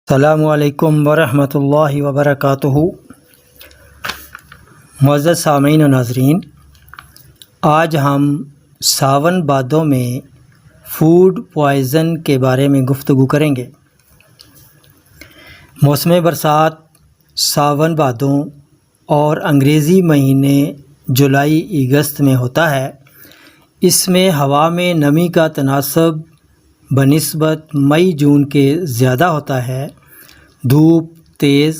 السلام علیکم ورحمۃ اللہ وبرکاتہ۔ معزز سامعین و ناظرین، آج ہم ساون بھادوں میں فوڈ پوائزن کے بارے میں گفتگو کریں گے۔ موسم برسات ساون بھادوں اور انگریزی مہینے جولائی اگست میں ہوتا ہے۔ اس میں ہوا میں نمی کا تناسب بنسبت مئی جون کے زیادہ ہوتا ہے۔ دھوپ تیز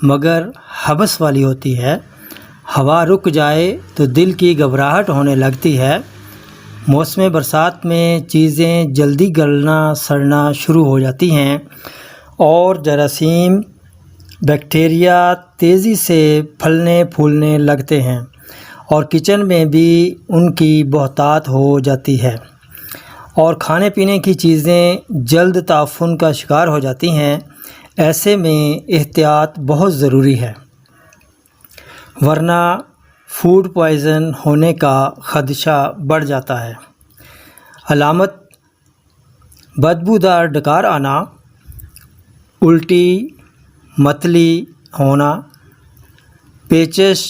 مگر حبس والی ہوتی ہے۔ ہوا رک جائے تو دل کی گھبراہٹ ہونے لگتی ہے۔ موسم برسات میں چیزیں جلدی گلنا سڑنا شروع ہو جاتی ہیں اور جراثیم بیکٹیریا تیزی سے پھلنے پھولنے لگتے ہیں اور کچن میں بھی ان کی بہتات ہو جاتی ہے اور کھانے پینے کی چیزیں جلد تعفن کا شکار ہو جاتی ہیں۔ ایسے میں احتیاط بہت ضروری ہے، ورنہ فوڈ پوائزن ہونے کا خدشہ بڑھ جاتا ہے۔ علامت: بدبودار ڈکار آنا، الٹی متلی ہونا، پیچش،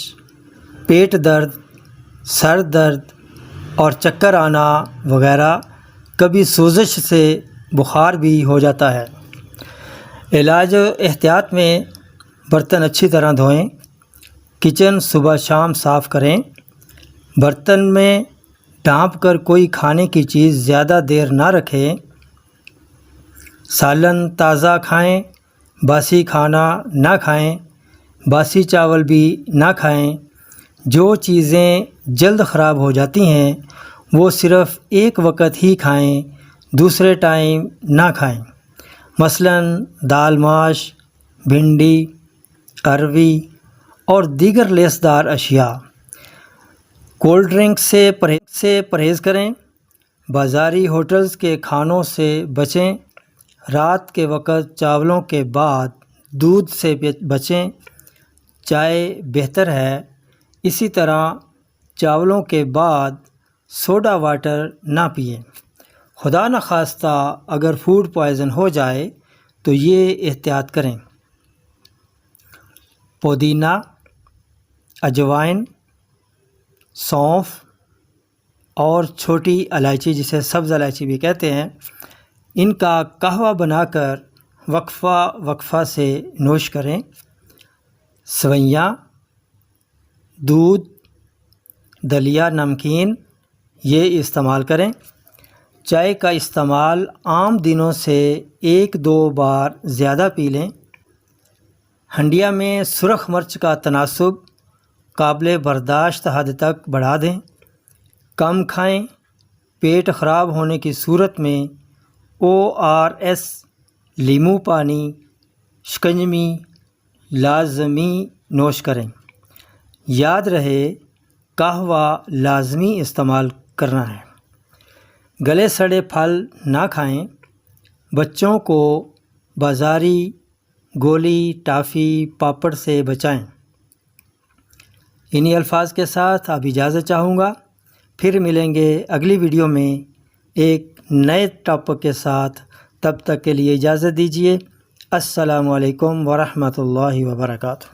پیٹ درد، سر درد اور چکر آنا وغیرہ۔ کبھی سوزش سے بخار بھی ہو جاتا ہے۔ علاج و احتیاط میں برتن اچھی طرح دھوئیں، کچن صبح شام صاف کریں، برتن میں ڈھانپ کر کوئی کھانے کی چیز زیادہ دیر نہ رکھیں، سالن تازہ کھائیں، باسی کھانا نہ کھائیں، باسی چاول بھی نہ کھائیں۔ جو چیزیں جلد خراب ہو جاتی ہیں وہ صرف ایک وقت ہی کھائیں، دوسرے ٹائم نہ کھائیں۔ مثلاً دال ماش، بھنڈی، اروی اور دیگر لیسدار اشیاء۔ کولڈ ڈرنک سے پرہیز کریں۔ بازاری ہوٹلز کے کھانوں سے بچیں۔ رات کے وقت چاولوں کے بعد دودھ سے بچیں، چائے بہتر ہے۔ اسی طرح چاولوں کے بعد سوڈا واٹر نہ پئیں۔ خدا نخواستہ اگر فوڈ پوائزن ہو جائے تو یہ احتیاط کریں: پودینہ، اجوائن، سونف اور چھوٹی الائچی جسے سبز الائچی بھی کہتے ہیں، ان کا قہوہ بنا کر وقفہ سے نوش کریں۔ سوئیاں، دودھ، دلیا، نمکین یہ استعمال کریں۔ چائے کا استعمال عام دنوں سے 1-2 بار زیادہ پی لیں۔ ہنڈیا میں سرخ مرچ کا تناسب قابل برداشت حد تک بڑھا دیں۔ کم کھائیں۔ پیٹ خراب ہونے کی صورت میں ORS، لیموں پانی، شکنجی لازمی نوش کریں۔ یاد رہے قہوہ لازمی استعمال کرنا ہے۔ گلے سڑے پھل نہ کھائیں۔ بچوں کو بازاری گولی ٹافی پاپڑ سے بچائیں۔ انہی الفاظ کے ساتھ اب اجازت چاہوں گا، پھر ملیں گے اگلی ویڈیو میں ایک نئے ٹاپک کے ساتھ۔ تب تک کے لیے اجازت دیجیے۔ السلام علیکم ورحمۃ اللہ وبرکاتہ۔